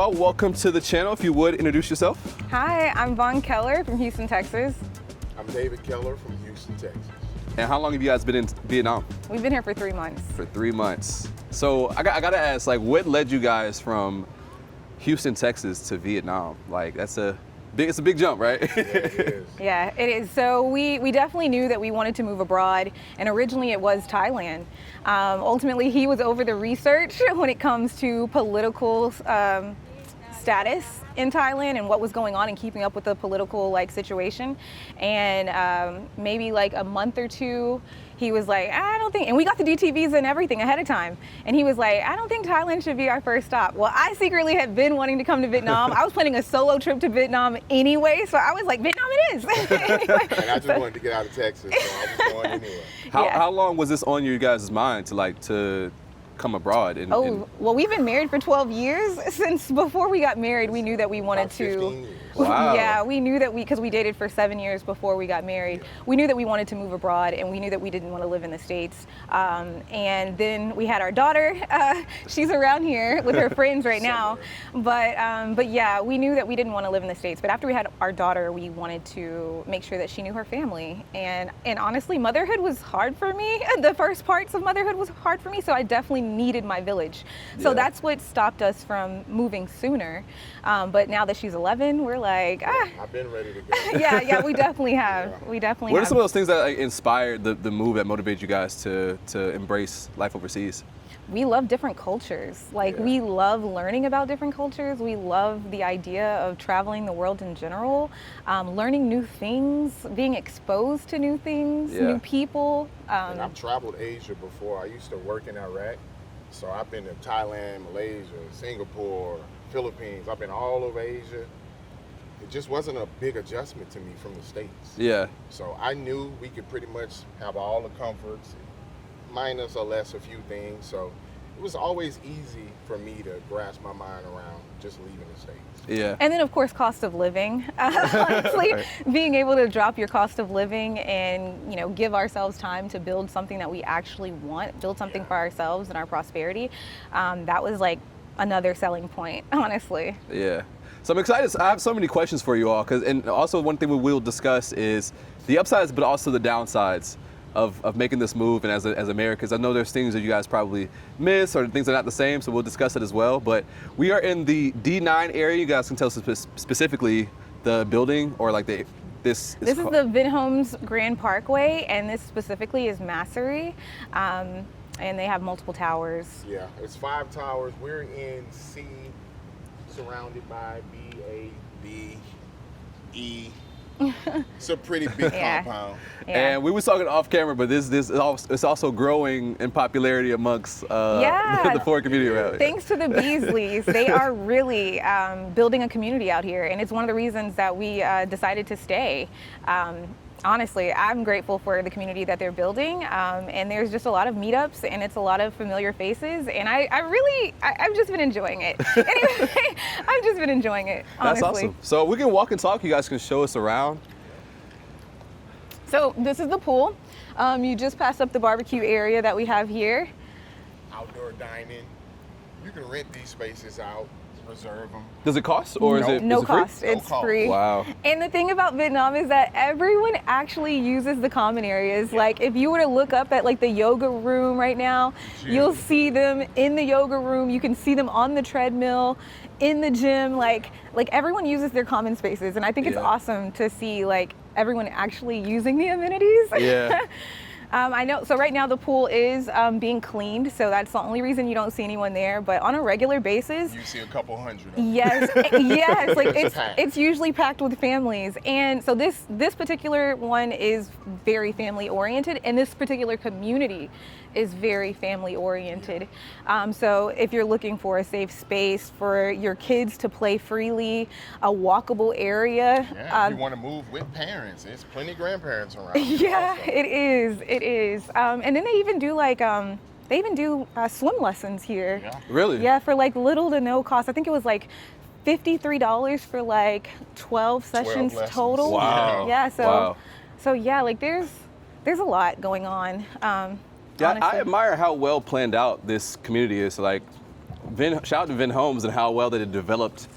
all, welcome to the channel. If you would, introduce yourself. Hi, I'm Vaughn Keller from Houston, Texas. I'm David Keller from Houston, Texas. And how long have you guys been in Vietnam? We've been here for 3 months. For 3 months. So I gotta ask, like, what led you guys from Houston, Texas to Vietnam? Like, it's a big jump, right? Yeah, it is. Yeah, it is. So we definitely knew that we wanted to move abroad, and originally it was Thailand. Ultimately, he was over the research when it comes to political status in Thailand and what was going on and keeping up with the political situation. And maybe like a month or two, he was like, I don't think, and we got the DTVs and everything ahead of time. And he was like, I don't think Thailand should be our first stop. Well, I secretly had been wanting to come to Vietnam. I was planning a solo trip to Vietnam anyway. So I was like, Vietnam it is. Anyway, And I just wanted to get out of Texas, so I was going anyway. How long was this on your guys' mind to come abroad? Well, we've been married for 12 years. Since before we got married, we knew that we wanted About 15 years. Wow. Yeah, we knew that because we dated for 7 years before we got married. We knew that we wanted to move abroad, and we knew that we didn't want to live in the States. And then we had our daughter. She's around here with her friends right now. But yeah, we knew that we didn't want to live in the States. But after we had our daughter, we wanted to make sure that she knew her family. And honestly, motherhood was hard for me. The first parts of motherhood was hard for me, so I definitely needed my village. So that's what stopped us from moving sooner. But now that she's 11, we're like, I've been ready to go. yeah, we definitely have. Yeah. We definitely What have. are some of those things that inspired the move that motivated you guys to embrace life overseas? We love different cultures. We love learning about different cultures. We love the idea of traveling the world in general, learning new things, being exposed to new things, new people. And I've traveled Asia before. I used to work in Iraq. So I've been to Thailand, Malaysia, Singapore, Philippines. I've been all over Asia. It just wasn't a big adjustment to me from the States. Yeah. So I knew we could pretty much have all the comforts, minus or less a few things. So it was always easy for me to grasp my mind around just leaving the States. Yeah. And then, of course, cost of living. Honestly, being able to drop your cost of living and, give ourselves time to build something that we actually want, build something for ourselves and our prosperity, that was like another selling point, honestly. Yeah. So I'm excited. I have so many questions for you all, and also one thing we will discuss is the upsides, but also the downsides of making this move and as Americans. I know there's things that you guys probably miss or things that are not the same, so we'll discuss it as well. But we are in the D9 area. You guys can tell us specifically the building or like this is the Vinhomes Grand Parkway, and this specifically is Massery. And they have multiple towers. Yeah, it's 5 towers. We're in C, surrounded by B, A, B, E. It's a pretty big compound. Yeah. And we were talking off camera, but it's also growing in popularity amongst the foreign community around here. Thanks to the Beasleys, they are really building a community out here, and it's one of the reasons that we decided to stay. Honestly, I'm grateful for the community that they're building, and there's just a lot of meetups, and it's a lot of familiar faces, and I've just been enjoying it. Anyway, I've just been enjoying it, honestly. That's awesome. So we can walk and talk. You guys can show us around. So this is the pool. You just passed up the barbecue area that we have here. Outdoor dining. You can rent these spaces out. Reserve them. Does it cost or is it no free? cost? No It's cost. free. Wow. And the thing about Vietnam is that everyone actually uses the common areas. Like if you were to look up at like the yoga room right now, you'll see them in the yoga room. You can see them on the treadmill, in the gym. Like everyone uses their common spaces, and I think it's awesome to see like everyone actually using the amenities. Yeah. I know, so right now the pool is being cleaned, so that's the only reason you don't see anyone there, but on a regular basis, You see a couple hundred of them. yes, yes, like packed. it's usually packed with families. And so this particular one is very family oriented, and this particular community is very family oriented. So if you're looking for a safe space for your kids to play freely, a walkable area. Yeah, if you want to move with parents, there's plenty of grandparents around. Yeah, also. it is. And then they even do swim lessons here. Yeah. Really? Yeah, for like little to no cost. I think it was like $53 for like 12 sessions lessons. total. Wow. Yeah, so Wow. so yeah, like there's a lot going on. Yeah, I honestly. admire how well planned out this community is. Like, shout out to Vinhomes and how well they developed,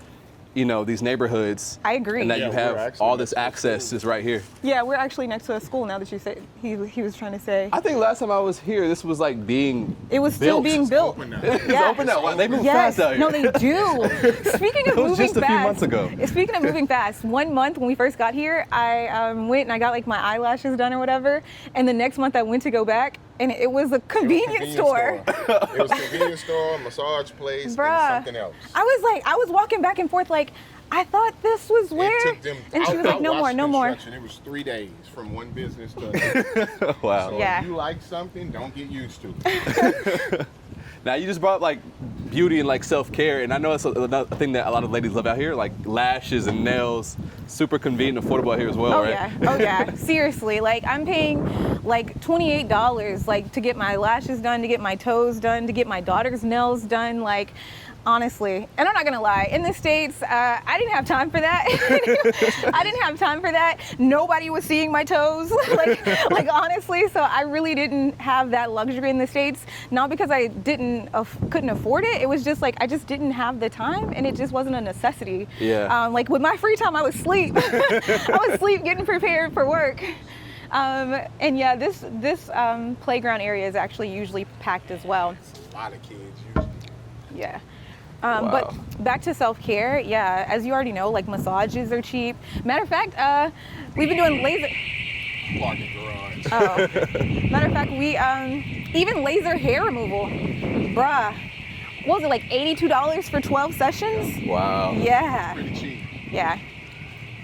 you know, these neighborhoods. I agree. And that Yeah, you we're have actually all this next to a access school. is right here. Yeah, we're actually next to a school now that you said he was trying to say. I think last time I was here, this was like being It was still built. being built. Open now. It's Yeah. open now. They move Yes, fast out here. no, they do. Speaking of It was moving just a fast, few months ago. Speaking of moving fast, 1 month when we first got here, I went and I got like my eyelashes done or whatever, and the next month I went to go back, and it was a convenience store. It was a convenience store, massage place, Bruh. and something else. I was walking back and forth like, I thought this was where, It took them, and she was like, no more, no more. It was 3 days from one business to another. Wow. So Yeah. if you like something, don't get used to it. Now you just brought like beauty and like self-care, and I know it's another thing that a lot of ladies love out here, like lashes and nails. Super convenient, affordable out here as well, Oh right? yeah, oh yeah. Seriously, like I'm paying like $28 like to get my lashes done, to get my toes done, to get my daughter's nails done. Like honestly, and I'm not gonna lie, in the States, I didn't have time for that. I didn't have time for that. Nobody was seeing my toes, like honestly. So I really didn't have that luxury in the States. Not because I couldn't afford it. It was just like I just didn't have the time, and it just wasn't a necessity. Yeah. Like with my free time, I would sleep. I would sleep getting prepared for work. And yeah, this playground area is actually usually packed as well. A lot of kids usually. Yeah. Wow. But back to self-care, yeah, as you already know, like massages are cheap. Matter of fact, we've been doing laser. Parking garage. Matter of fact, we even laser hair removal, bruh. What was it, like $82 for 12 sessions? Wow. Yeah, Pretty cheap. yeah.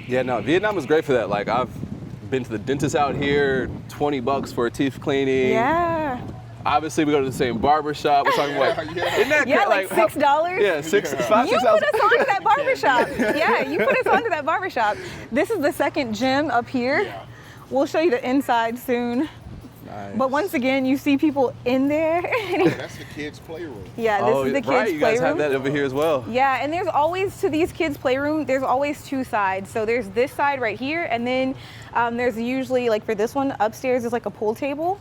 Yeah, no, Vietnam is great for that. Like I've been to the dentist out here, $20 for a teeth cleaning. Yeah. Obviously, we go to the same barber shop. We're talking like, Yeah. isn't that Yeah, cra- like $6. Yeah, six, Yeah. five, You six put thousand. us onto that barbershop. Yeah, you put us onto that barbershop. This is the second gym up here. Yeah. We'll show you the inside soon. Nice. But once again, you see people in there. That's the kids' playroom. Yeah, this Oh, is the kids' right. You guys playroom. have that over here as well. Yeah, and there's always, to these kids' playroom, there's always two sides. So there's this side right here, and then there's usually, like for this one, upstairs is like a pool table.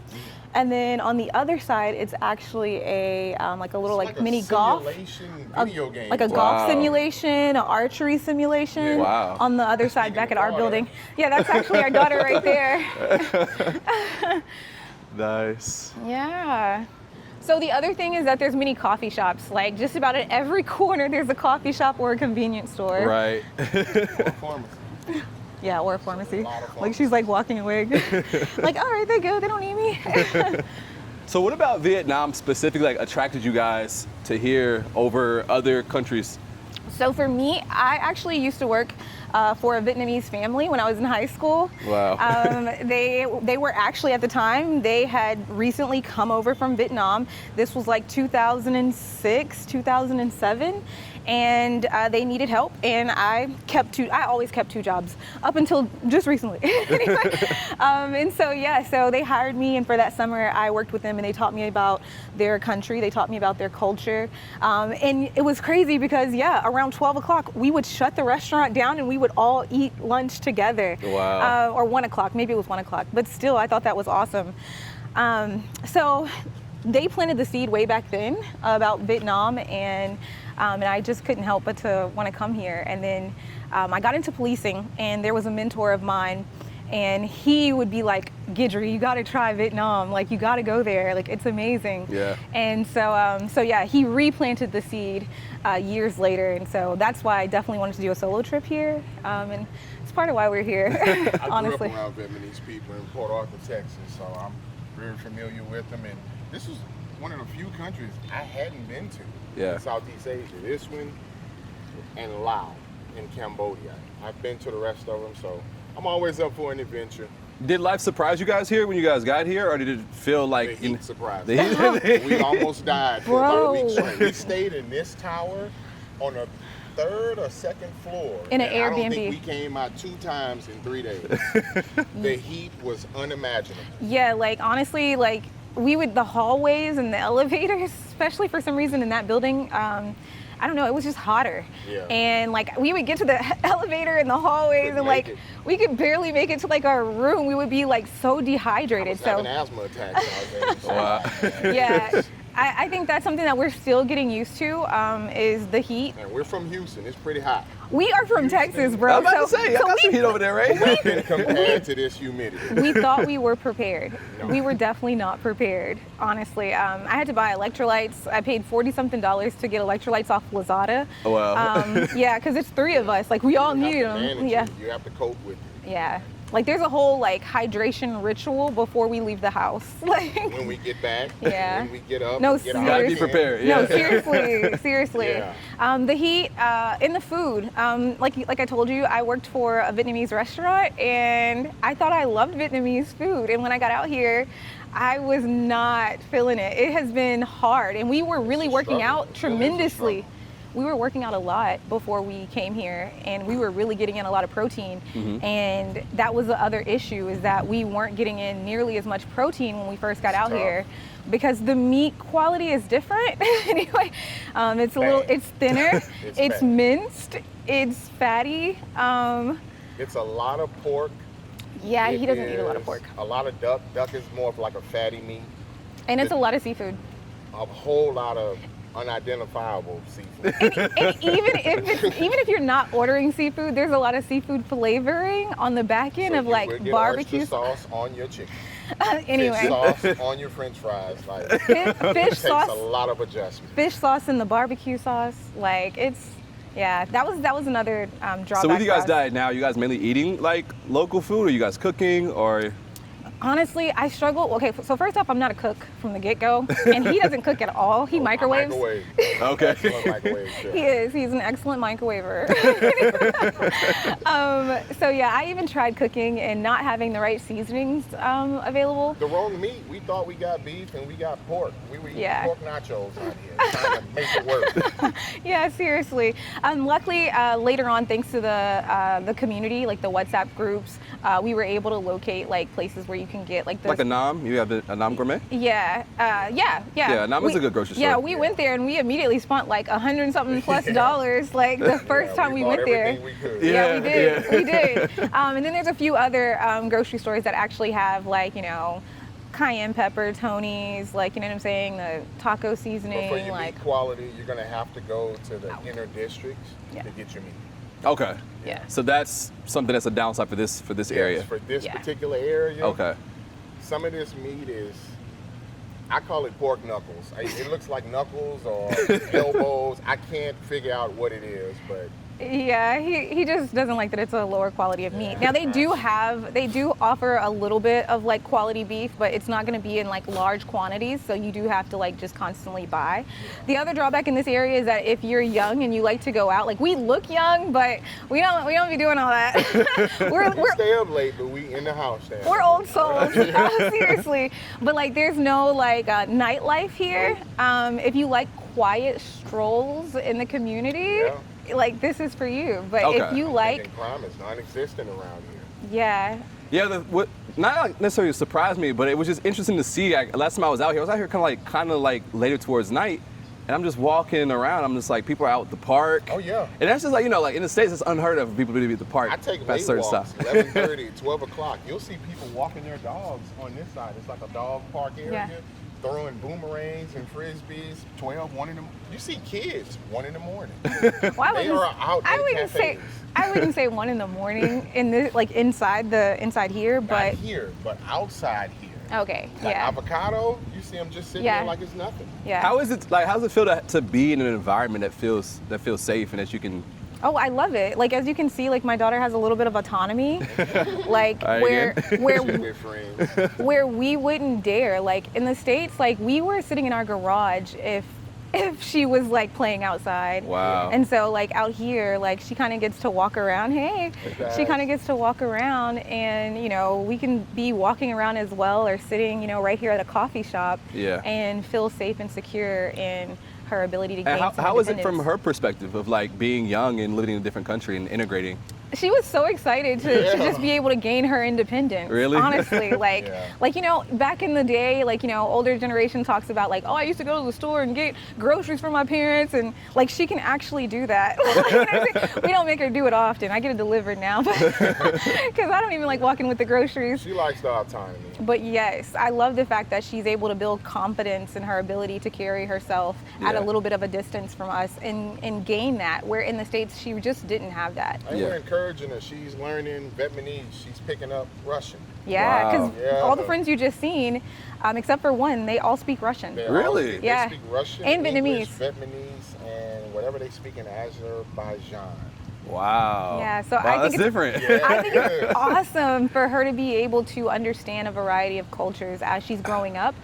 And then on the other side, it's actually a like a little It's like mini a golf. simulation video game. Like a Wow. golf simulation, an archery simulation. Yeah. Wow. On the other side, Speaking back of at our daughter. building. Yeah, that's actually our daughter right there. Nice. Yeah. So the other thing is that there's mini coffee shops. Like just about at every corner, there's a coffee shop or a convenience store. Right. Or pharmacy. Yeah, or a pharmacy. A lot of Like she's like walking away. Like, all right, they're good. They don't need me. So what about Vietnam specifically like attracted you guys to here over other countries? So for me, I actually used to work for a Vietnamese family when I was in high school. Wow. They were actually at the time, they had recently come over from Vietnam. This was like 2006, 2007. And they needed help, and I always kept two jobs up until just recently. And so yeah, so they hired me, and for that summer I worked with them, and they taught me about their country, they taught me about their culture, and it was crazy because yeah, around 12 o'clock we would shut the restaurant down and we would all eat lunch together. Wow. Or 1 o'clock, maybe it was 1 o'clock, but still I thought that was awesome. So they planted the seed way back then about Vietnam, and I just couldn't help but to want to come here. And then I got into policing, and there was a mentor of mine, and he would be like, Gidry, you got to try Vietnam. Like, you got to go there. Like, it's amazing. Yeah. And so yeah, he replanted the seed years later. And so that's why I definitely wanted to do a solo trip here. And it's part of why we're here, I honestly. grew up around Vietnamese people in Port Arthur, Texas, so I'm very familiar with them. And this was one of the few countries I hadn't been to Yeah. in Southeast Asia. This one and Laos in Cambodia. I've been to the rest of them, so I'm always up for an adventure. Did life surprise you guys here when you guys got here, or did it feel The like heat surprised the me. heat? We almost died for about a Bro. week straight. We stayed in this tower on a third or second floor. In an and I don't Airbnb. think we came out 2 times in 3 days. The heat was unimaginable. Yeah, like honestly, like the hallways and the elevators, especially for some reason in that building, I don't know, it was just hotter. Yeah. And like we would get to the elevator and the hallways Couldn't and make like it. we could barely make it to like our room. We would be like so I dehydrated. was having asthma attacks out there. So, Yeah. I think that's something that we're still getting used to, is the heat. And we're from Houston. It's pretty hot. We are from Texas, bro. I was about to say, y'all got some heat over there, right? Nothing compared to this humidity. We thought we were prepared. No. We were definitely not prepared, honestly. I had to buy electrolytes. I paid $40-something to get electrolytes off Lazada. Oh, wow. Yeah, because it's 3 of us. Like, we all You have needed to them. manage Yeah. it. You have to cope with it. Yeah. Like, there's a whole, like, hydration ritual before we leave the house. Like, When we get back, Yeah. when we get up, No, and get You our gotta be seriously. prepared. no, Yeah. seriously. Yeah. The heat in the food. Like I told you, I worked for a Vietnamese restaurant, and I thought I loved Vietnamese food. And when I got out here, I was not feeling it. It has been hard, and we were really It's a working struggle. out It is a tremendously. struggle. We were working out a lot before we came here, and we were really getting in a lot of protein. And that was the other issue, is that we weren't getting in nearly as much protein when we first got It's out tough. here, because the meat quality is different. Anyway, it's a little, Bad. it's thinner, It's it's bad. minced, it's fatty. It's a lot of pork. Yeah, It he doesn't eat a lot of is pork, A lot of duck. Duck is more of like a fatty meat. and it's a lot of seafood. A whole lot of unidentifiable seafood. And even if you're not ordering seafood, there's a lot of seafood flavoring on the back end So of you like will get barbecue oyster sauce on your chicken. Anyway, Fish sauce on your French fries. Like, it fish takes sauce, a lot of adjustment. fish sauce in the barbecue sauce. Like, it's, yeah, that was another drawback. So with you for guys' us. diet now, you guys mainly eating like local food, or you guys cooking, or? Honestly, I struggle. Okay, so first off, I'm not a cook from the get-go, and he doesn't cook at all. He microwaves. Microwave. Okay. Excellent microwave chef. He is. He's an excellent microwaver. So yeah, I even tried cooking and not having the right seasonings available. The wrong meat. We thought we got beef and we got pork. We were eating Yeah. pork nachos out here, trying to make it work. Yeah, seriously. Luckily, later on, thanks to the community, like the WhatsApp groups, we were able to locate like places where you can get like the Like a Nam? You have a Nam Gourmet? yeah. Yeah, Nam is a good grocery store. Yeah, we went there and we immediately spent like $100-something plus dollars like the first time we bought went there. everything we could. Yeah. Yeah, we did. We did. And then there's a few other grocery stores that actually have like, you know, cayenne pepper, Tony's, like, you know what I'm saying, the taco seasoning, But for your like, meat quality, you're gonna have to go to the inner districts Yeah. to get your meat. Okay. yeah. So that's something that's a downside for this area. Yes, for this Yeah. particular area. Okay. Some of this meat is, I call it pork knuckles. It looks like knuckles or elbows. I can't figure out what it is, but Yeah, he just doesn't like that it's a lower quality of meat. Now they do offer a little bit of like quality beef, but it's not going to be in like large quantities, so you do have to like just constantly buy. The other drawback in this area is that if you're young and you like to go out, like we look young, but we don't be doing all that. we we're stay up late, but we in the house now. we're old souls, seriously. But like, there's no like nightlife here. If you like quiet strolls in the community, like this is for you. But if Okay. you like, And crime is non-existent around here. yeah, Yeah, what not necessarily surprised me, but it was just interesting to see. Last time I was out here, I was out here kind of like later towards night, and I'm just walking around. I'm just like, people are out at the park. Oh yeah. And that's just like, you know, like in the States, it's unheard of for people to be at the park. I take past late certain walks, stuff. 11:30, 12 o'clock. You'll see people walking their dogs on this side. It's like a dog park area. Yeah. Throwing boomerangs and frisbees, 12, 1 in the morning. You see kids, 1 in the morning. well, They are out I in wouldn't say cafes. I wouldn't say 1 in the morning in the like inside here, Not but here, but outside here. okay, Like yeah, avocado, you see them just sitting Yeah. there like it's nothing. yeah. How is it like? How does it feel to be in an environment that feels safe and that you can? Oh, I love it. Like, as you can see, like my daughter has a little bit of autonomy, like All right, where again. We're friends. where we wouldn't dare. Like in the States, like we were sitting in our garage if she was like playing outside. Wow. And so like out here, like she kind of gets to walk around. Hey, she kind of gets to walk around, and you know we can be walking around as well, or sitting, you know, right here at a coffee shop, Yeah. and feel safe and secure in her ability to gain And some how is it from independence. her perspective of like being young and living in a different country and integrating? She was so excited to just be able to gain her independence. Really? Honestly, like, Yeah. like, you know, back in the day, like, you know, older generation talks about like, oh, I used to go to the store and get groceries for my parents, and like she can actually do that. Like, you know what I'm saying? We don't make her do it often. I get it delivered now, but because I don't even like walking with the groceries. She likes the autonomy. But yes, I love the fact that she's able to build confidence in her ability to carry herself at a Yeah. little bit of a distance from us and gain that, where in the States she just didn't have that. And Yeah. we're encouraging her. She's learning Vietnamese. She's picking up Russian. Yeah, because Wow. Yeah. all the friends you just seen, except for one, they all speak Russian. They all Really? speak, Yeah. They speak Russian, And English, Vietnamese. Vietnamese, and whatever they speak in Azerbaijan. Wow. Yeah, so Wow, I that's think different. Yeah. I think it's awesome for her to be able to understand a variety of cultures as she's growing up.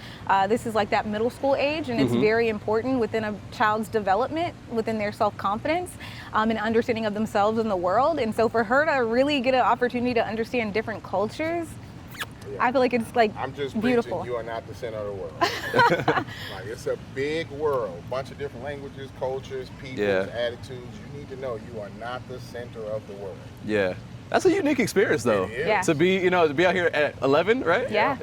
This is like that middle school age, and it's very important within a child's development, within their self-confidence, and understanding of themselves and the world. And so for her to really get an opportunity to understand different cultures, Yeah. I feel like it's like I'm just beautiful. preaching you are not the center of the world. Like, it's a big world, bunch of different languages, cultures, peoples, Yeah. attitudes. You need to know you are not the center of the world. Yeah. That's a unique experience, though. It is. Yeah. To be, you know, to be out here at 11, right? Yeah.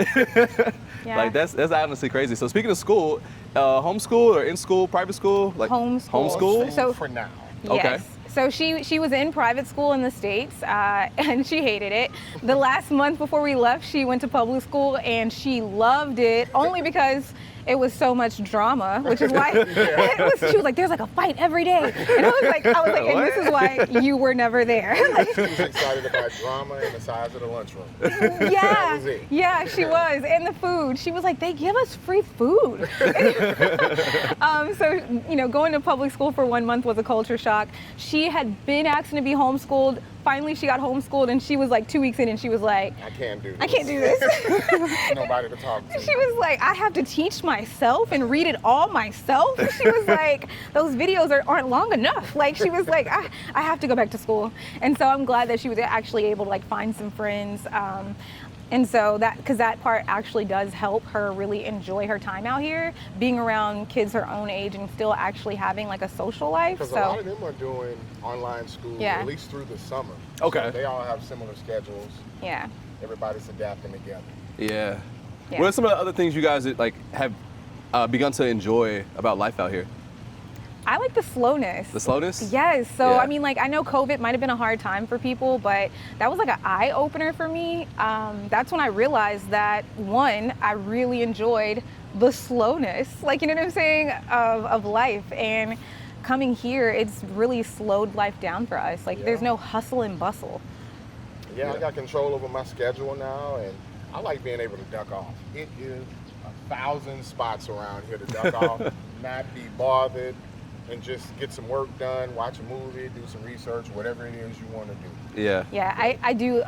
Yeah. Like that's honestly crazy. So speaking of school, homeschool or in school, private school, like Homeschool. Homeschool. So- for now. Okay. Yes. So she was in private school in the States, and she hated it. The last month before we left, she went to public school, and she loved it only because it was so much drama, which is why she was like, "There's like a fight every day," and I was like, and this is why you were never there. Like, She was excited about drama and the size of the lunchroom. yeah, was it. yeah, she was, and the food. She was like, "They give us free food." So you know, going to public school for 1 month was a culture shock. She had been asking to be homeschooled. Finally, she got homeschooled, and she was like 2 weeks in, and she was like, I can't do this. "I can't do this." Nobody to talk to. She was like, "I have to teach myself and read it all myself." She was like, "Those videos aren't long enough." Like, she was like, I have to go back to school. And so I'm glad that she was actually able to like find some friends. And so because that part actually does help her really enjoy her time out here, being around kids her own age and still actually having like a social life. Because So a lot of them are doing online school, Yeah. at least through the summer. Okay. So they all have similar schedules. yeah. Everybody's adapting together. Yeah. Yeah. What are some of the other things you guys like have begun to enjoy about life out here? I like the slowness. The slowness? Yes. So, Yeah. I mean, like, I know COVID might have been a hard time for people, but that was like an eye opener for me. That's when I realized that, one, I really enjoyed the slowness, like, you know what I'm saying, of life. And coming here, it's really slowed life down for us. Like, there's Yeah. no hustle and bustle. Yeah, Yeah. I got control over my schedule now, and I like being able to duck off. It is 1,000 spots around here to duck off, not be bothered, and just get some work done, watch a movie, do some research, whatever it is you want to do. Yeah. Yeah, I do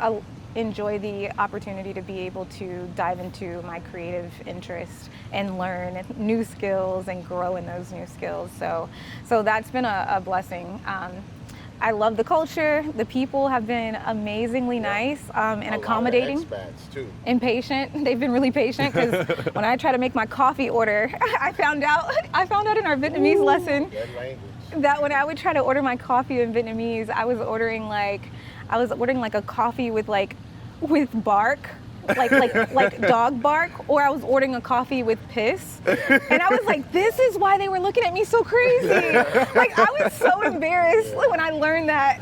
enjoy the opportunity to be able to dive into my creative interests and learn new skills and grow in those new skills. So that's been a blessing. I love the culture. The people have been amazingly nice and A lot of accommodating. expats too. And patient. They've been really patient because when I try to make my coffee order, I found out in our Vietnamese lesson That language. that when I would try to order my coffee in Vietnamese, I was ordering like a coffee with bark, like dog bark, or I was ordering a coffee with piss. And I was like, this is why they were looking at me so crazy. Like, I was so embarrassed when I learned that.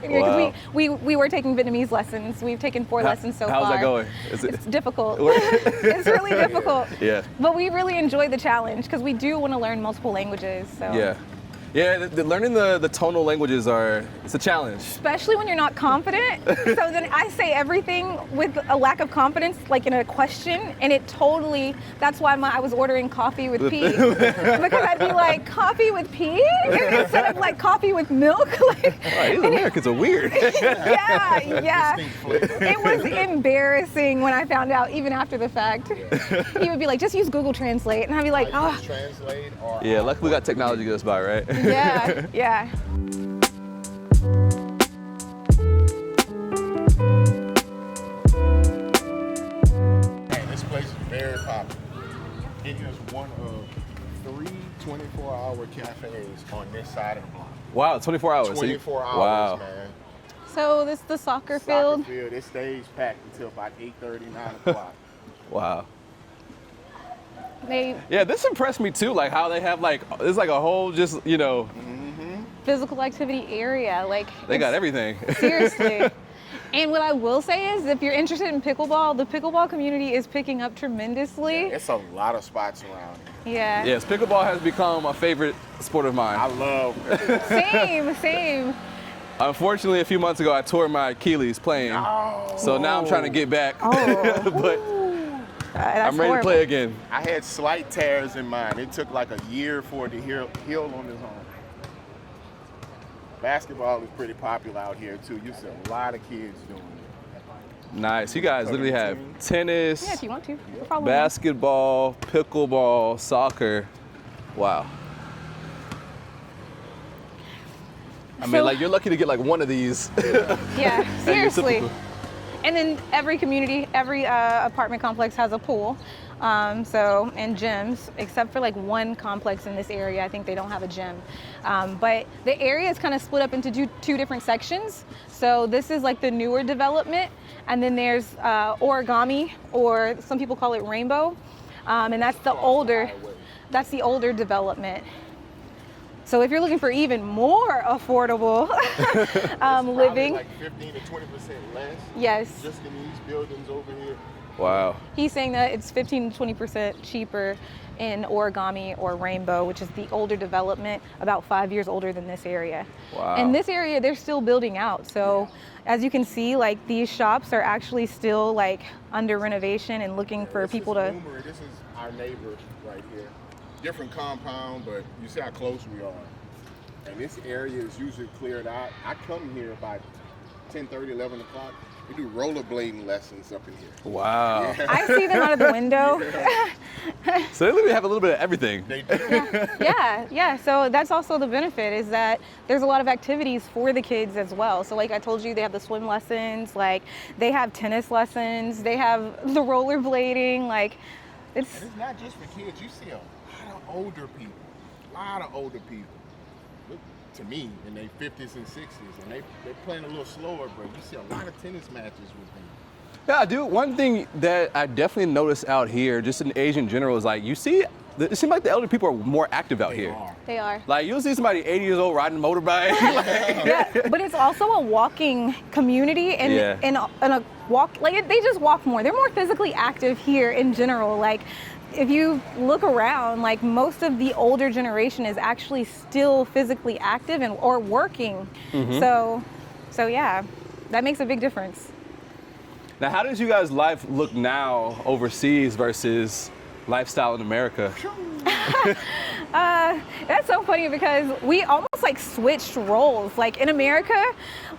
Wow. We were taking Vietnamese lessons. We've taken 4 lessons so far. How's that going? It's difficult. It's really difficult. Yeah. But we really enjoy the challenge because we do want to learn multiple languages. So. Yeah. Yeah, learning the tonal languages it's a challenge. Especially when you're not confident. So then I say everything with a lack of confidence, like in a question, and that's why I was ordering coffee with pee. Because I'd be like, coffee with pee? Instead of like coffee with milk. Like, Oh, these Americans are weird. yeah. Distinct flavor. It was embarrassing when I found out, even after the fact. He would be like, just use Google Translate. And I'd be like, I oh, use Translate or Yeah, luckily we got technology to get us by, right? yeah. Man, this place is very popular. It is one of 3 24-hour cafes on this side of the block. Wow, 24 hours. So 24 hours, wow. man. So this is the soccer Soccer field. field, it stays packed until about 8:30, 9 o'clock. Wow. They Yeah, this impressed me too. Like how they have like it's like a whole just physical activity area. Like they got it's- everything. Seriously. And what I will say is, if you're interested in pickleball, the pickleball community is picking up tremendously. It's a lot of spots around here. Yeah. Yes, pickleball has become a favorite sport of mine. I love it. Same. Unfortunately, a few months ago, I tore my Achilles playing. So now I'm trying to get back. Oh. But That's I'm ready horrible. to play again. I had slight tears in mine. It took like a year for it to heal on its own. Basketball is pretty popular out here too. You see a lot of kids doing it. Nice. You guys literally have tennis, Yeah, if you want to. No problem. basketball, pickleball, soccer. Wow. I mean, So- like you're lucky to get like one of these. Yeah, And you're seriously. typical. And then every community, every apartment complex has a pool. And gyms, except for like one complex in this area, I think they don't have a gym. But the area is kind of split up into two different sections. So this is like the newer development, and then there's origami, or some people call it rainbow, and that's the older development. So if you're looking for even more affordable living, like 15 to 20% less. yes. Just in these buildings over here. Wow. He's saying that it's 15 to 20% cheaper in origami or rainbow, which is the older development, about 5 years older than this area. Wow. And this area, they're still building out. So as you can see, like these shops are actually still like under renovation and looking for people to. This is our neighbor right here. Different compound, but you see how close we are. And this area is usually cleared out. I come here about 10:30, 11 o'clock. We do rollerblading lessons up in here. Wow. Yeah. I see them out of the window. So they literally have a little bit of everything. They do. Yeah. So that's also the benefit, is that there's a lot of activities for the kids as well. So like I told you, they have the swim lessons, like they have tennis lessons, they have the rollerblading, like And it's not just for kids. You see a lot of older people. Look, to me, in their 50s and 60s, and they're playing a little slower, but you see a lot of tennis matches with them. Yeah, I do. One thing that I definitely notice out here, just in Asia in general, is like it seems like the elder people are more active out here. they are. Like you'll see somebody 80 years old riding a motorbike. Yeah, but it's also a walking community, and Yeah. and a walk, like they just walk more. They're more physically active here in general. Like if you look around, like most of the older generation is actually still physically active or working. So yeah, that makes a big difference. Now, how does you guys' life look now overseas versus lifestyle in America? That's so funny because we almost like switched roles. Like in America,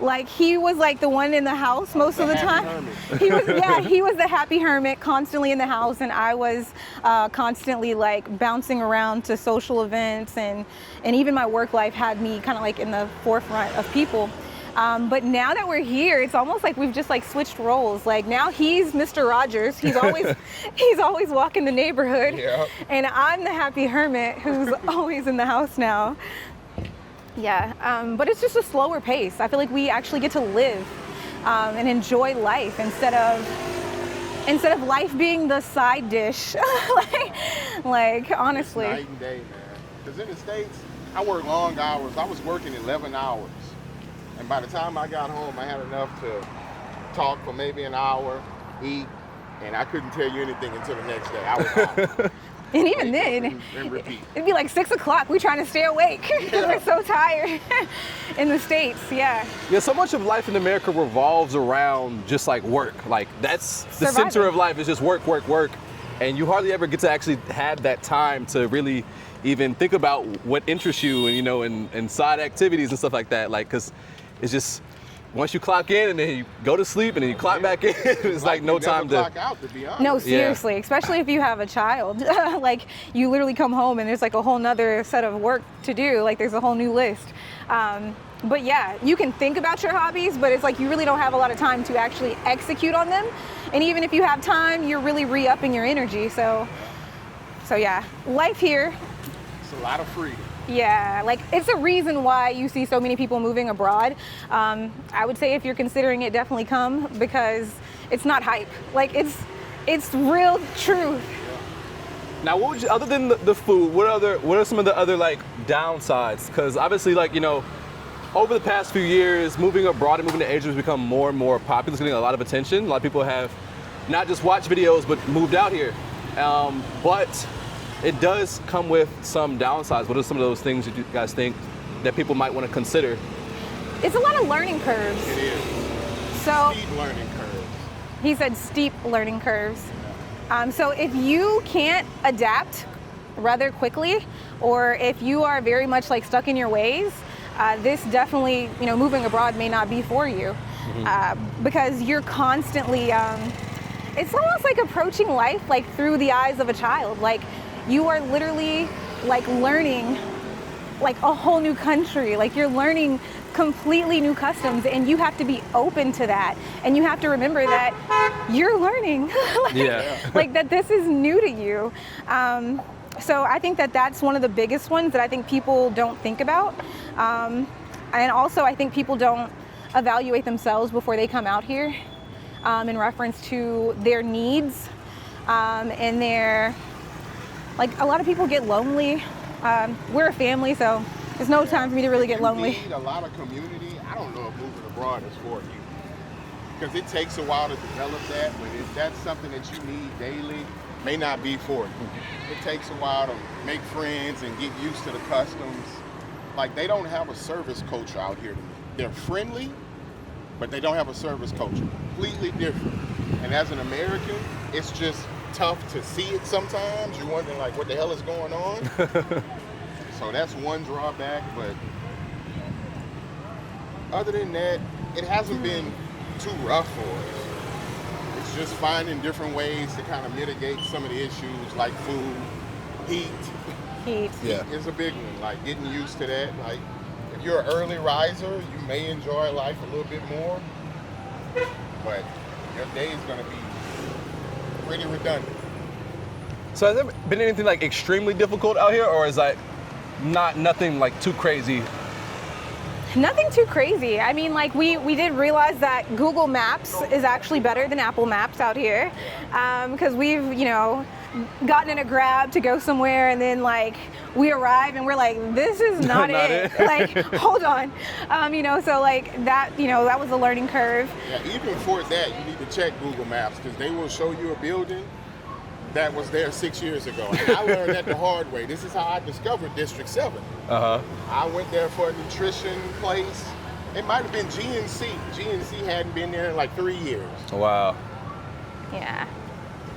like he was like the one in the house most of the time. He was the happy hermit, constantly in the house, and I was constantly like bouncing around to social events, and even my work life had me kind of like in the forefront of people. But now that we're here, it's almost like we've just like switched roles. Like now he's Mr. Rogers. He's always walking the neighborhood. Yep. And I'm the happy hermit who's always in the house now. Yeah, but it's just a slower pace. I feel like we actually get to live and enjoy life instead of life being the side dish. like honestly. It's night and day, man. Because in the States, I work long hours. I was working 11 hours. And by the time I got home, I had enough to talk for maybe an hour, eat, and I couldn't tell you anything until the next day. I was out. And even then, And repeat. it'd be like 6 o'clock. We're trying to stay awake because we're so tired in the States. Yeah. Yeah, so much of life in America revolves around just like work. Like that's the Surviving. center of life is just work, work, work. And you hardly ever get to actually have that time to really even think about what interests you and, and side activities and stuff like that. Like, cause it's just, once you clock in and then you go to sleep and then you clock back in, it's like no you never time to. clock out, to be honest. No, seriously, especially if you have a child. Like you literally come home and there's like a whole nother set of work to do. Like there's a whole new list. But yeah, you can think about your hobbies, but it's like you really don't have a lot of time to actually execute on them. And even if you have time, you're really re-upping your energy. So yeah, life here. It's a lot of freedom. Yeah, like it's a reason why you see so many people moving abroad. I would say if you're considering it, definitely come, because it's not hype. Like it's real truth. Now, what would you, other than the food, what are some of the other like downsides? Because obviously, like, you know, over the past few years, moving abroad and moving to Asia has become more and more popular. It's getting a lot of attention. A lot of people have not just watched videos, but moved out here. But it does come with some downsides. What are some of those things that you guys think that people might want to consider? It's a lot of learning curves. It is. So Steep learning curves. he said steep learning curves. So if you can't adapt rather quickly, or if you are very much like stuck in your ways, this definitely, you know, moving abroad may not be for you, because you're constantly, it's almost like approaching life like through the eyes of a child. Like you are literally like learning like a whole new country. Like you're learning completely new customs, and you have to be open to that, and you have to remember that you're learning like that this is new to you. So I think that that's one of the biggest ones that I think people don't think about, and also I think people don't evaluate themselves before they come out here, in reference to their needs, and their, like, a lot of people get lonely. We're a family, so there's no time for me to really get lonely. You need a lot of community. I don't know if moving abroad is for you, because it takes a while to develop that. But if that's something that you need daily, may not be for you. It takes a while to make friends and get used to the customs. Like, they don't have a service culture out here to me. They're friendly, but they don't have a service culture. Completely different. And as an American, it's just tough to see it sometimes. You're wondering, like, what the hell is going on? So that's one drawback, but other than that, it hasn't been too rough for us. It's just finding different ways to kind of mitigate some of the issues, like food, heat. Heat. Yeah. Heat is a big one, like getting used to that. Like, if you're an early riser, you may enjoy life a little bit more, but your day is gonna be pretty redundant. So has there been anything like extremely difficult out here, or is like nothing like too crazy? Nothing too crazy. I mean, like we did realize that Google Maps is actually better than Apple Maps out here, because we've, you know, gotten in a Grab to go somewhere, and then like we arrive and we're like, this is not it. Like, hold on, you know. So like that, you know, that was a learning curve. Yeah, even for that, you need to check Google Maps, because they will show you a building that was there 6 years ago. And I learned that the hard way. This is how I discovered District 7. I went there for a nutrition place. It might have been GNC. GNC hadn't been there in like 3 years. Wow. Yeah.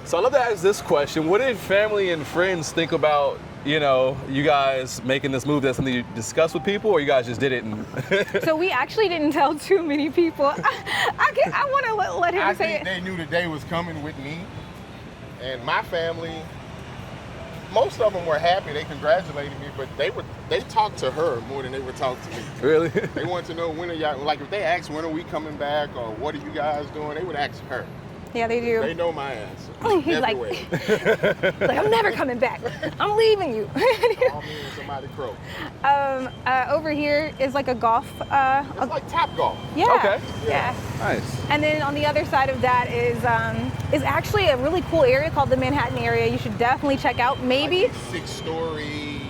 So I love to ask this question. What did family and friends think about, you know, you guys making this move? That's something you discussed with people, or you guys just did it? And So we actually didn't tell too many people. I want to let him I say think it. they knew the day was coming with me. And my family, most of them were happy. They congratulated me, but they talked to her more than they would talk to me. Really? They wanted to know, when are y'all, like if they asked when are we coming back or what are you guys doing, they would ask her. Yeah, they do. They know my answer. He's like, Everywhere. like, I'm never coming back. I'm leaving you. Call me and somebody croak. Over here is like a golf. It's like Top Golf. Yeah. Okay. Yeah. Nice. And then on the other side of that is actually a really cool area called the Manhattan area. You should definitely check out. Maybe. Like 6-story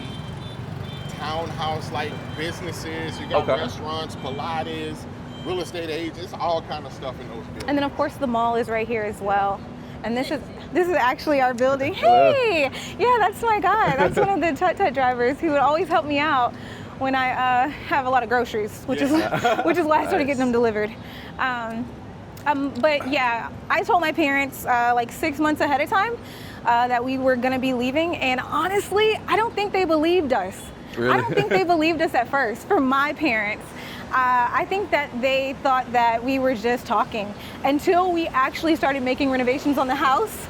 townhouse like businesses. You got restaurants, Pilates, real estate agents, all kind of stuff in those buildings. And then of course the mall is right here as well. And this is actually our building. Hey, yeah, that's my guy. That's one of the tut-tut drivers who would always help me out when I have a lot of groceries, which is why I started getting them delivered. But yeah, I told my parents like 6 months ahead of time that we were gonna be leaving, and honestly, I don't think they believed us. Really? I don't think they believed us at first. For my parents, I think that they thought that we were just talking until we actually started making renovations on the house,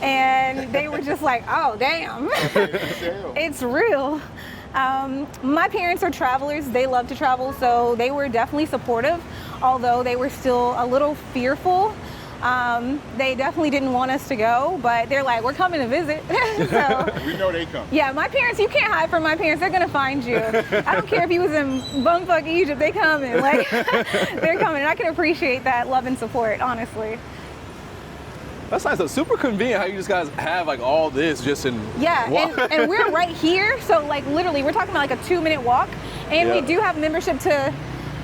and they were just like, oh, damn, it's real. My parents are travelers. They love to travel, so they were definitely supportive, although they were still a little fearful They definitely didn't want us to go, but they're like, we're coming to visit. So, We know they come. yeah, my parents, you can't hide from my parents. They're gonna find you. I don't care if he was in bumfuck Egypt, they coming. Like, they're coming. And I can appreciate that love and support, honestly. That's nice. So super convenient how you just guys have like all this just in Yeah, and we're right here. So like literally, we're talking about like a 2-minute walk. And Yeah. we do have membership to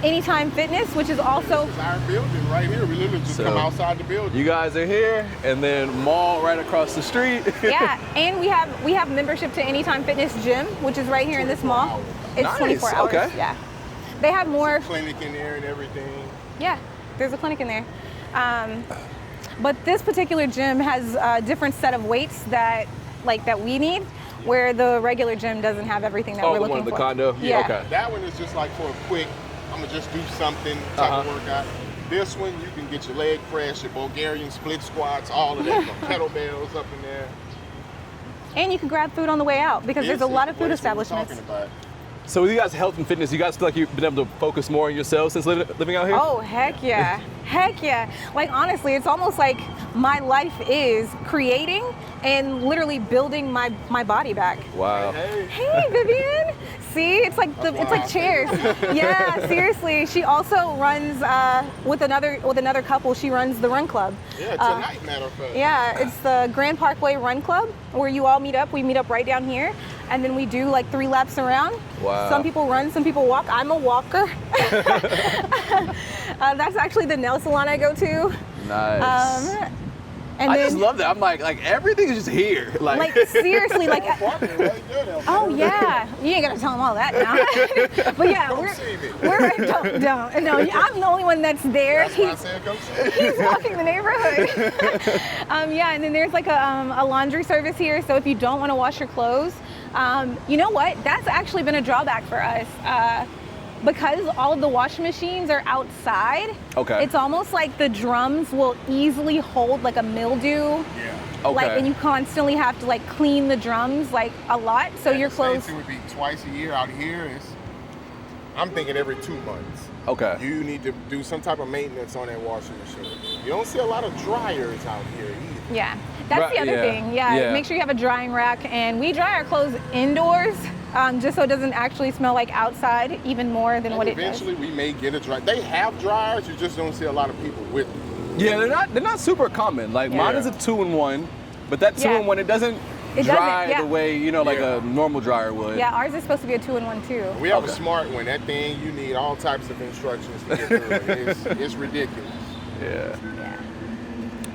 Anytime Fitness, which is also, This is our building right here. We literally just So, come outside the building. You guys are here, and then mall right across the street. yeah, and we have membership to Anytime Fitness Gym, which is right here in this 24 mall. hours. It's Nice, 24 hours. okay. Yeah, they have more. Clinic in there and everything. Yeah, there's a clinic in there. But this particular gym has a different set of weights that we need, where the regular gym doesn't have everything that Oh, we're the looking one at the for. condo? Yeah. Okay. That one is just like for a quick, I'm gonna just do something type of workout. This one, you can get your leg press, your Bulgarian split squats, all of that, kettlebells up in there. And you can grab food on the way out because there's a This lot is of food what we're establishments. talking about. So with you guys health and fitness, you guys feel like you've been able to focus more on yourselves since living out here? Oh, heck yeah. Heck yeah. Like, honestly, it's almost like my life is creating and literally building my body back. Wow. Hey, Hey, Vivian. See, it's like it's like chairs. Yeah, seriously. She also runs with another couple. She runs the run club. yeah, tonight, matter of fact. Yeah, it's the Grand Parkway Run Club where you all meet up. We meet up right down here, and then we do like 3 laps around. Wow. Some people run, some people walk. I'm a walker. That's actually the nail salon I go to. Nice. And I then, just love that. I'm like everything is just here. like seriously, like. Parking right there, Oh yeah, you ain't gotta tell them all that now. But yeah, Come see me. don't. No, I'm the only one that's there. That's why I said come see me. He's walking the neighborhood. Yeah, and then there's like a laundry service here. So if you don't want to wash your clothes, you know what? That's actually been a drawback for us. Because all of the washing machines are outside, Okay. it's almost like the drums will easily hold like a mildew. Yeah. Okay. Like, and you constantly have to like clean the drums like a lot. So your The clothes. same thing would be twice a year. Out here is, I'm thinking every 2 months. Okay. You need to do some type of maintenance on that washing machine. You don't see a lot of dryers out here either. Yeah, that's Right, the other yeah, thing. Yeah, yeah. make sure you have a drying rack, and we dry our clothes indoors, just so it doesn't actually smell like outside even more than And what it does. eventually we may get a dryer. They have dryers, you just don't see a lot of people with them. Yeah, they're not super common. Like mine is a 2-in-1, but that 2-in-1 it doesn't It dry doesn't, yeah. the way like Yeah. a normal dryer would. Yeah, ours is supposed to be a 2-in-1 too. We have Okay. a smart one. That thing, you need all types of instructions to get through it. It's ridiculous. Yeah. Yeah.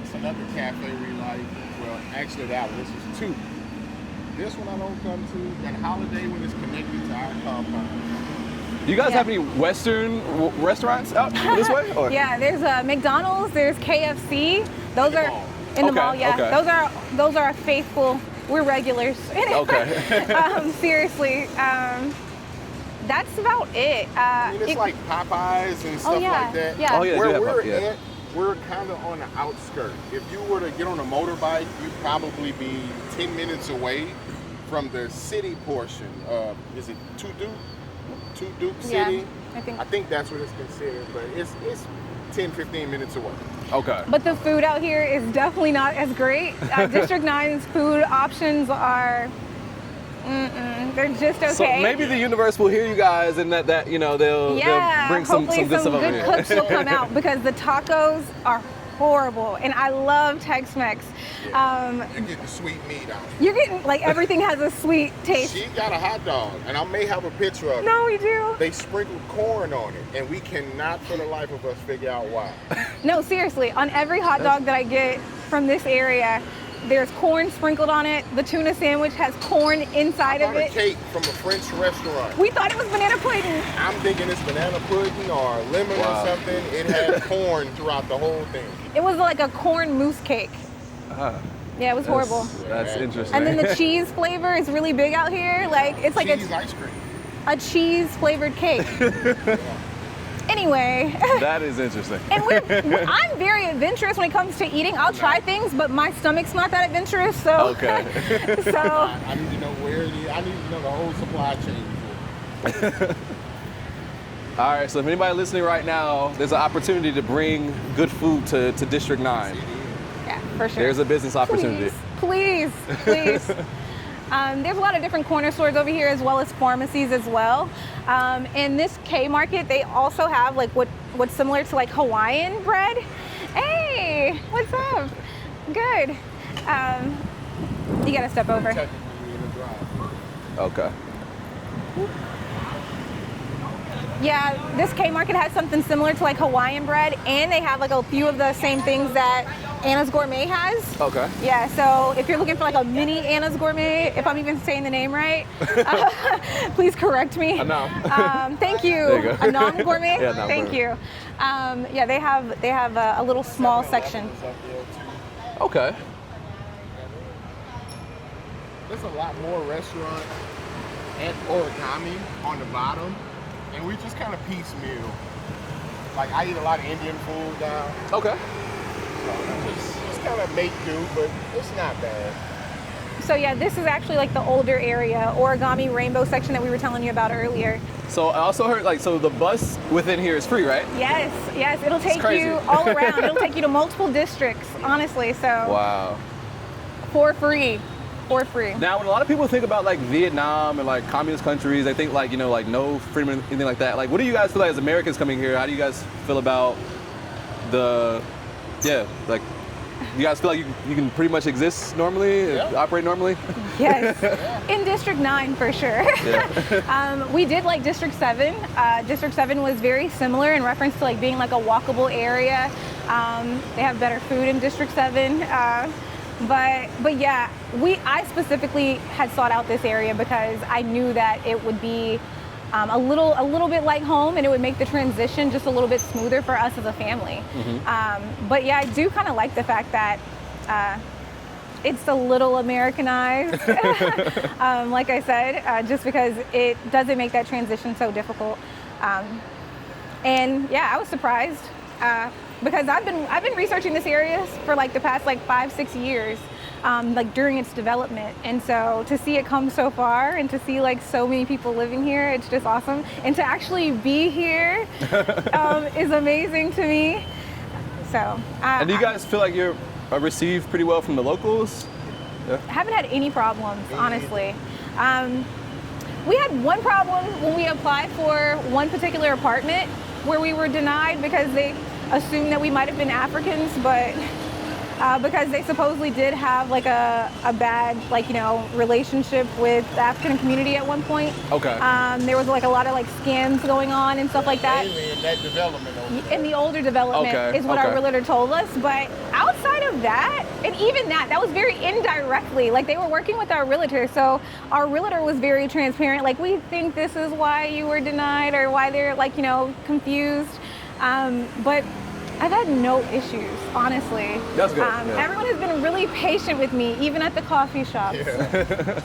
It's another cafe we like. Well, actually that one. This is 2. This one I don't come to. That Holiday one is connected to our compound. Do you guys Yeah. have any Western restaurants out this way? Or? Yeah, there's McDonald's, there's KFC. Those the are mall. in the Okay, mall. Yeah, okay. those are faithful. We're regulars. Okay. Seriously, that's about it. I mean, it's like Popeyes and stuff yeah, like that. yeah. Oh, yeah, they Where do have we're Popeyes, yeah. at, we're kind of on the outskirts. If you were to get on a motorbike, you'd probably be 10 minutes away from the city portion of, is it Two Duke Yeah, City? I think. that's what it's considered, but it's 10, 15 minutes away. Okay. But the food out here is definitely not as great. District 9's food options are, they're just okay. So maybe the universe will hear you guys, and that they'll bring some hopefully good stuff over good here. clips will come out because the tacos are horrible, and I love Tex-Mex. You get the sweet meat out. You're getting like everything has a sweet taste. She got a hot dog, and I may have a picture of it. No, we do. They sprinkled corn on it, and we cannot for the life of us figure out why. No, seriously, on every hot dog that I get from this area, there's corn sprinkled on it. The tuna sandwich has corn inside I of bought a it. cake from a French restaurant. We thought it was banana pudding. I'm thinking it's banana pudding or lemon Wow. or something. It had corn throughout the whole thing. It was like a corn mousse cake. Ah, Yeah, it was horrible. That's interesting. And then the cheese flavor is really big out here. Like it's like Cheese ice cream. a cheese flavored cake. Anyway, that is interesting. and I'm very adventurous when it comes to eating. I'll try things, but my stomach's not that adventurous. So, Okay. so I need to know where I need to know the whole supply chain. All right, so if anybody listening right now, there's an opportunity to bring good food to District 9. Yeah, for sure. There's a business opportunity. Please. There's a lot of different corner stores over here as well as pharmacies as well. In this K Market, they also have like what's similar to like Hawaiian bread. Hey, what's up? Good. You gotta step over. Okay. Yeah, this K Market has something similar to like Hawaiian bread, and they have like a few of the same things that Anna's Gourmet has. Okay. Yeah, so if you're looking for like a mini Anna's Gourmet, if I'm even saying the name right, please correct me. Anam. Thank you. There you go. Anam Gourmet. Yeah, Anam Thank Gourmet. you. Yeah, they have a little small section. Okay. There's a lot more restaurants and origami on the bottom, and we just kind of piecemeal. Like I eat a lot of Indian food now, Okay. so just kind of make do, but it's not bad. So yeah, this is actually like the older area, origami rainbow section that we were telling you about earlier. So I also heard like, so the bus within here is free, right? Yes, it'll take crazy. you all around. It'll take you to multiple districts, honestly. So Wow. for free. Now, when a lot of people think about like Vietnam and like communist countries, they think like, you know, like no freedom and anything like that. Like, what do you guys feel like as Americans coming here? How do you guys feel about like, you guys feel like you can pretty much exist normally, operate normally? Yes, in District 9 for sure. Yeah. We did like District 7. District 7 was very similar in reference to like being like a walkable area. They have better food in District 7. But yeah, I specifically had sought out this area because I knew that it would be a little bit like home, and it would make the transition just a little bit smoother for us as a family. Mm-hmm. But yeah, I do kind of like the fact that it's a little Americanized, like I said, just because it doesn't make that transition so difficult. And yeah, I was surprised. Because I've been researching this area for like the past like 5-6 years, like during its development, and so to see it come so far and to see like so many people living here, it's just awesome. And to actually be here is amazing to me. So. And do you guys feel like you're received pretty well from the locals? Yeah. Haven't had any problems, honestly. We had one problem when we applied for one particular apartment where we were denied because they assumed that we might have been Africans, but because they supposedly did have like a bad, like, you know, relationship with the African community at one point. Okay. There was like a lot of like scams going on and stuff like that. Mainly in that development over there. In the older development is what our realtor told us. But outside of that, and even that was very indirectly. Like they were working with our realtor, so our realtor was very transparent. Like, we think this is why you were denied or why they're like, you know, confused. But I've had no issues, honestly. That's good. Yeah. Everyone has been really patient with me, even at the coffee shops. Yeah.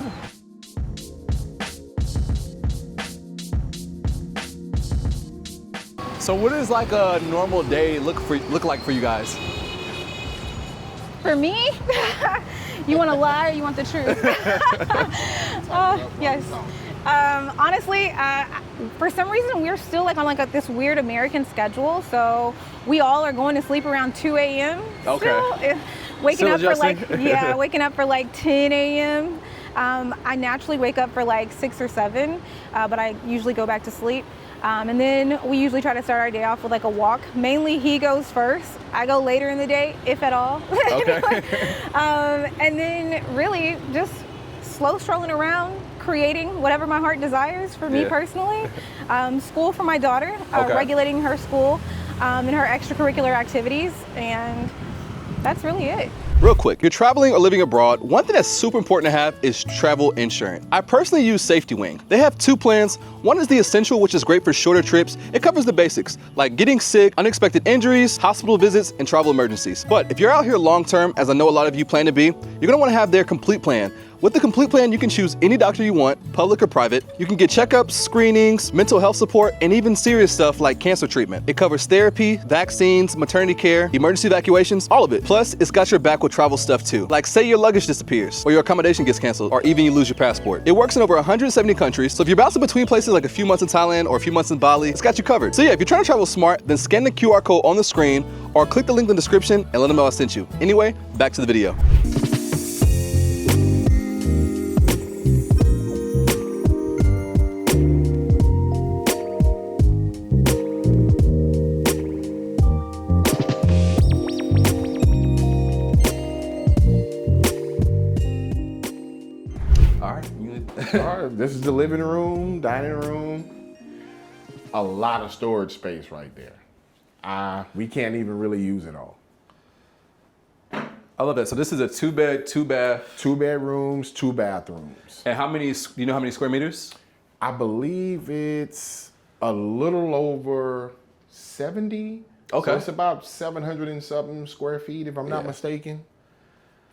So what does like a normal day look like for you guys? For me, you want to lie or you want the truth? Yes. Honestly, for some reason, we're still like on like this weird American schedule. So we all are going to sleep around 2 a.m. Okay. Waking Still up for adjusting? like, waking up for like 10 a.m. I naturally wake up for like 6 or 7, but I usually go back to sleep. And then we usually try to start our day off with like a walk. Mainly he goes first. I go later in the day, if at all. Okay. And then really just slow strolling around, creating whatever my heart desires for me personally. School for my daughter, regulating her school and her extracurricular activities, and that's really it. Real quick, you're traveling or living abroad, one thing that's super important to have is travel insurance. I personally use Safety Wing. They have 2 plans. One is the Essential, which is great for shorter trips. It covers the basics, like getting sick, unexpected injuries, hospital visits, and travel emergencies. But if you're out here long term, as I know a lot of you plan to be, you're gonna wanna have their Complete plan, With the complete plan, you can choose any doctor you want, public or private. You can get checkups, screenings, mental health support, and even serious stuff like cancer treatment. It covers therapy, vaccines, maternity care, emergency evacuations, all of it. Plus, it's got your back with travel stuff too. Like say your luggage disappears, or your accommodation gets canceled, or even you lose your passport. It works in over 170 countries, so if you're bouncing between places like a few months in Thailand or a few months in Bali, it's got you covered. So yeah, if you're trying to travel smart, then scan the QR code on the screen, or click the link in the description and let them know I sent you. Anyway, back to the video. All right, this is the living room, dining room. A lot of storage space right there. We can't even really use it all. I love that. So this is a 2-bed, 2-bath. 2 bedrooms, 2 bathrooms. And how many, do you know how many square meters? I believe it's a little over 70. Okay. So it's about 700 and something square feet, if I'm not mistaken.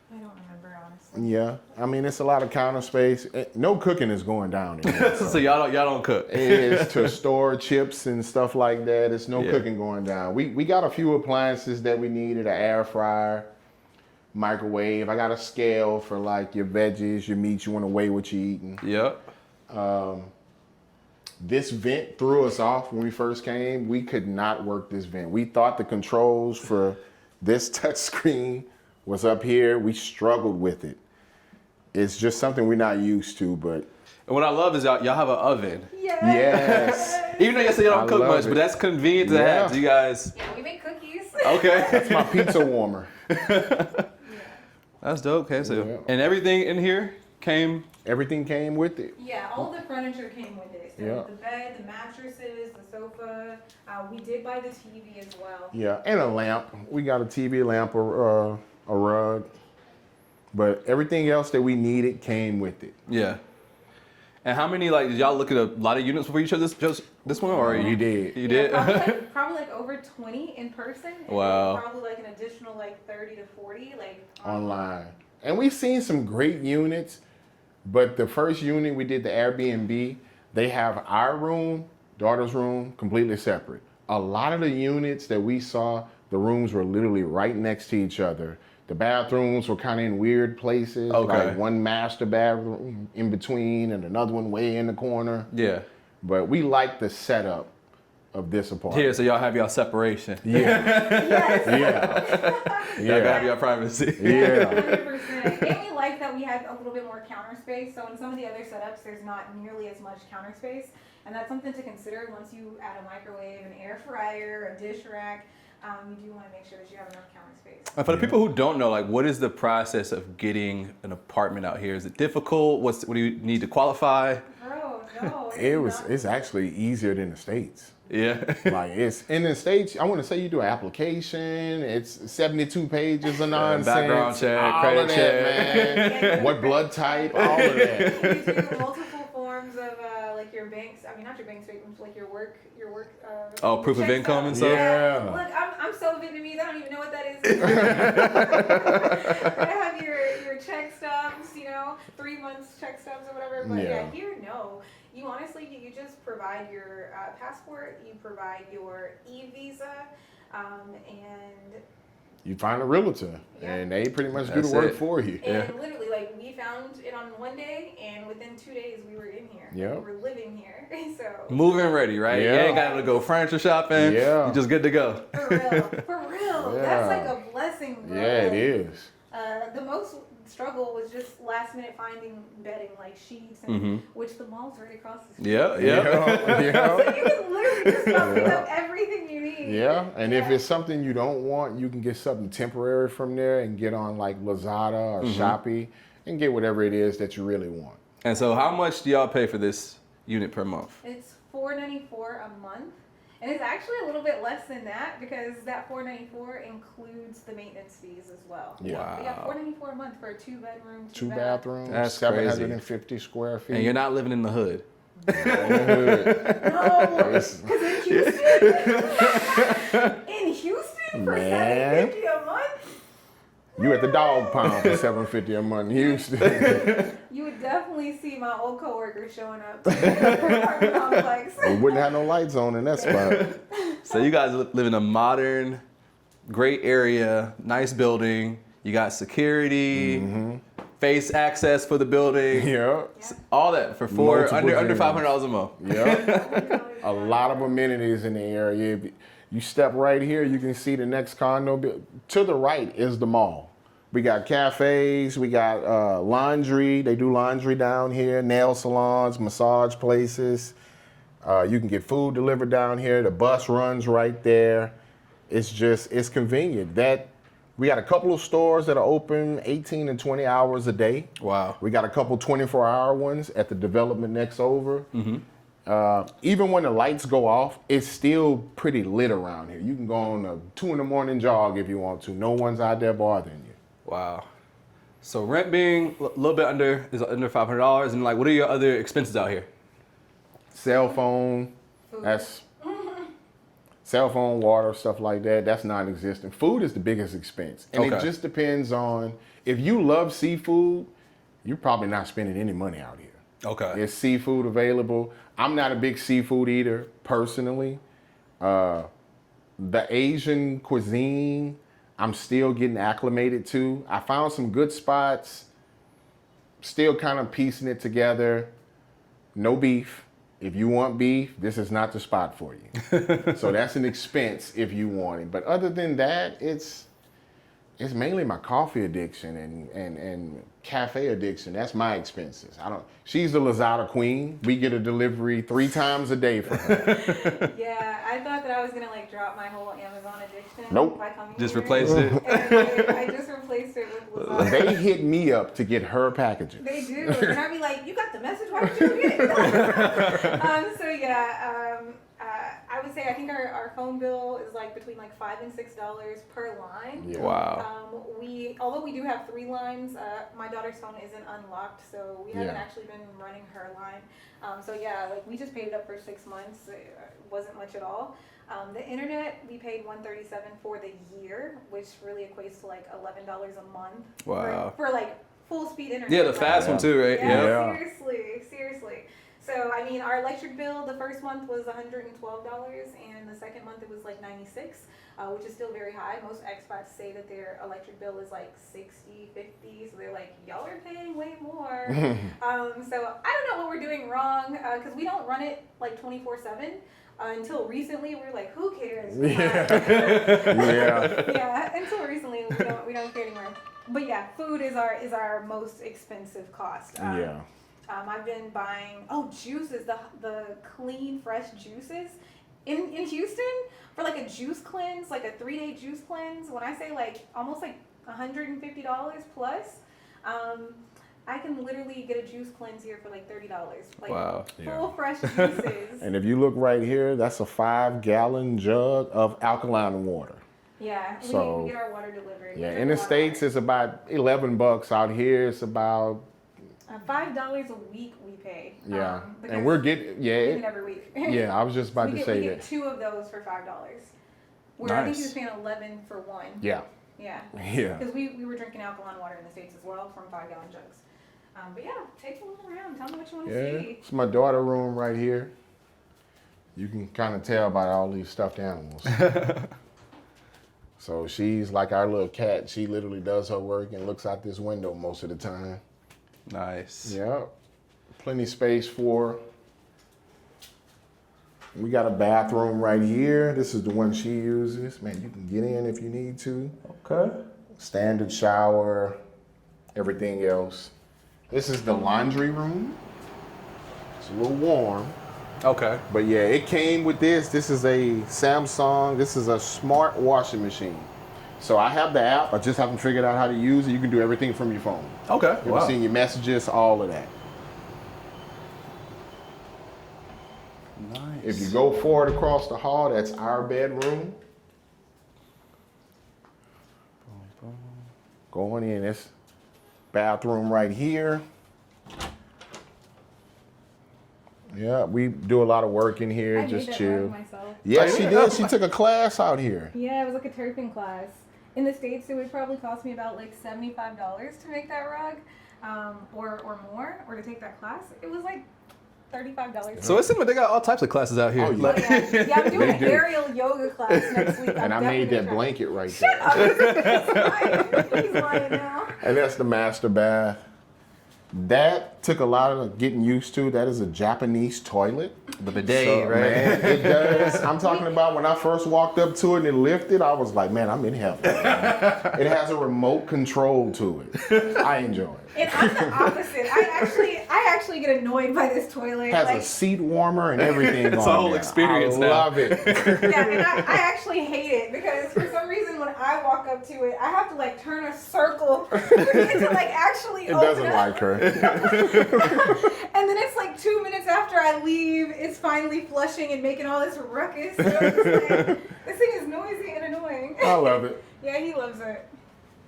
I don't remember, honestly. Yeah, I mean, it's a lot of counter space. No cooking is going down in here. So y'all don't cook. It is to store chips and stuff like that. It's no cooking going down. We got a few appliances that we needed: an air fryer, microwave. I got a scale for like your veggies, your meats. You want to weigh what you're eating. Yep. This vent threw us off when we first came. We could not work this vent. We thought the controls for this touchscreen was up here. We struggled with it. It's just something we're not used to, but. And what I love is y'all have an oven. Yes. Even though you say you don't cook much, it. but that's convenient to have. You guys. Yeah, we make cookies. Okay. That's my pizza warmer. That's dope. Okay, so Yeah. and everything in here came. Everything came with it. Yeah, all the furniture came with it. So Yeah. the bed, the mattresses, the sofa. We did buy the TV as well. Yeah, and a lamp. We got a TV, lamp, a rug. But everything else that we needed came with it. Yeah. And how many, like, did y'all look at a lot of units before you chose this one, or You did. You did? Probably like over 20 in person. And Wow. Probably like an additional like 30 to 40 like Online. And we've seen some great units, but the first unit we did, the Airbnb, they have our room, daughter's room, completely separate. A lot of the units that we saw, the rooms were literally right next to each other. The bathrooms were kind of in weird places, like one master bathroom in between and another one way in the corner. Yeah. But we like the setup of this apartment. Yeah, so y'all have y'all separation. Yeah. Yes. Y'all gotta have y'all privacy. Yeah. 100%. And we like that we had a little bit more counter space. So in some of the other setups, there's not nearly as much counter space. And that's something to consider once you add a microwave, an air fryer, a dish rack. You do want to make sure that you have enough counter space. And for the people who don't know, like, what is the process of getting an apartment out here? Is it difficult? What do you need to qualify? Bro, no. It's actually easier than the States. Yeah. Like it's in the States, I want to say you do an application. It's 72 pages of nonsense. Background check, all credit of that, check. man. What blood type, all of that. You do multiple forms of like your banks. I mean, not your bank statements, like your work. Proof of check income and stuff. Yeah. Look, I'm so Vietnamese. I don't even know what that is. I have your check stubs, 3 months check stubs or whatever. But yeah, here no. You honestly, you just provide your passport. You provide your e-visa, and You find a realtor, and they pretty much do That's the work it. for you. And literally, like, we found it on one day, and within 2 days, we were in here. Yeah. We were living here. So Moving ready, right? Yeah. You ain't got to go furniture shopping. Yeah. You're just good to go. for real. Yeah. That's like a blessing, bro. Yeah, it is. The most struggle was just last minute finding bedding, like sheets, and which the mall's right across the street. Yeah. So you can literally just come pick up everything you need. Yeah, and if it's something you don't want, you can get something temporary from there and get on like Lazada or Shopee and get whatever it is that you really want. And so how much do y'all pay for this unit per month? It's $494 a month. And it's actually a little bit less than that because that $494 includes the maintenance fees as well. Yeah. Wow. We got $494 a month for a 2-bedroom, 2 bath. bathrooms, That's 750 square feet. And you're not living in the hood. No, because in Houston for Man. $750 a month. You at the dog pound for $7.50 a month in Houston. You would definitely see my old coworkers showing up to the apartment complex. We wouldn't have no lights on in that spot. So you guys live in a modern, great area, nice building. You got security, face access for the building. Yeah. All that for under $500 a month. Yeah. A lot of amenities in the area. If you step right here, you can see the next condo. To the right is the mall. We got cafes, we got laundry. They do laundry down here, nail salons, massage places. You can get food delivered down here. The bus runs right there. It's convenient. We got a couple of stores that are open 18 and 20 hours a day. Wow. We got a couple 24-hour ones at the development next over. Even when the lights go off, it's still pretty lit around here. You can go on a 2 a.m. jog if you want to. No one's out there bothering you. Wow. So rent being a little bit under $500, and like, what are your other expenses out here? Cell phone, cell phone, water, stuff like that. That's non-existent. Food is the biggest expense, and it just depends on if you love seafood. You're probably not spending any money out here. Okay. There's seafood available. I'm not a big seafood eater personally. The Asian cuisine, I'm still getting acclimated to. I found some good spots, still kind of piecing it together. No beef. If you want beef, this is not the spot for you. So that's an expense if you want it. But other than that, it's mainly my coffee addiction and cafe addiction. That's my expenses. She's the Lazada queen. We get a delivery 3 times a day for her. Yeah, I thought that I was gonna like drop my whole Amazon addiction. Nope. By coming Just here. replaced it. And, I just replaced it with Lazada. They hit me up to get her packages. They do, and I'd be like, "You got the message? Why did you get it?" So yeah, I would say I think our phone bill is like between like $5 and $6 per line. Yeah. Wow. Although we do have 3 lines, my daughter's phone isn't unlocked, so we haven't actually been running her line. So yeah, like we just paid it up for 6 months. It wasn't much at all. The internet, we paid $137 for the year, which really equates to like $11 a month. Wow. For like full speed internet. Yeah, the fast one too, right? Yeah. Seriously. So, I mean, our electric bill, the first month was $112, and the second month it was like $96, which is still very high. Most expats say that their electric bill is like $60, $50, so they're like, y'all are paying way more. So, I don't know what we're doing wrong, because we don't run it like 24/7. Until recently, we were like, who cares? Yeah, until recently, we don't care anymore. But yeah, food is our most expensive cost. I've been buying juices, the clean, fresh juices in Houston for like a juice cleanse, like a 3-day juice cleanse. When I say like almost like $150 plus, I can literally get a juice cleanse here for like $30. Like wow. Full fresh juices. And if you look right here, that's a 5-gallon jug of alkaline water. Yeah, so, we get our water delivered. Yeah, in the States it's about $11. Out here it's about $5 a week we pay. Yeah, and we're getting we get it every week. Yeah, I was just about to say we that. get 2 of those for $5. Where nice. I think he was paying $11 for 1. Yeah. Yeah. Yeah. Because we were drinking alkaline water in the States as well from 5-gallon jugs. But yeah, take a look around. Tell me what you want to see. It's my daughter room right here. You can kind of tell by all these stuffed animals. So she's like our little cat. She literally does her work and looks out this window most of the time. Nice. Yeah. Plenty space for her. We got a bathroom right here. This is the one she uses. Man, you can get in if you need to. Okay. Standard shower, everything else. This is the laundry room. It's a little warm. Okay. But yeah, it came with this. This is a Samsung. This is a smart washing machine. So I have the app. I just haven't figured out how to use it. You can do everything from your phone. Okay. You can see your messages, all of that. Nice. If you go forward across the hall, that's our bedroom. Going in, this bathroom right here. Yeah, we do a lot of work in here, just chill. Myself. Yeah, she did. She took a class out here. Yeah, it was like a turfing class. In the States, it would probably cost me about like $75 to make that rug, or more, or to take that class. It was like $35. So it's similar. They got all types of classes out here. Oh, yeah. Like- Yeah, I'm doing an aerial yoga class next week. And I made that blanket right Shut there. up. He's lying now. And that's the master bath. That took a lot of getting used to. That is a Japanese toilet. the bidet, right? Man, it does. I'm talking about when I first walked up to it and it lifted, I was like, man, I'm in heaven. It has a remote control to it. I enjoy it. And I'm the opposite. I actually get annoyed by this toilet. It has like, a seat warmer and everything It's on a whole there. experience I now. love it. yeah, and I actually hate it because for some reason when I walk up to it, I have to like turn a circle for it to like actually It open doesn't up. like her. And then it's like 2 minutes after I leave, it's finally flushing and making all this ruckus. So I'm just like, this thing is noisy and annoying. I love it. Yeah, he loves it.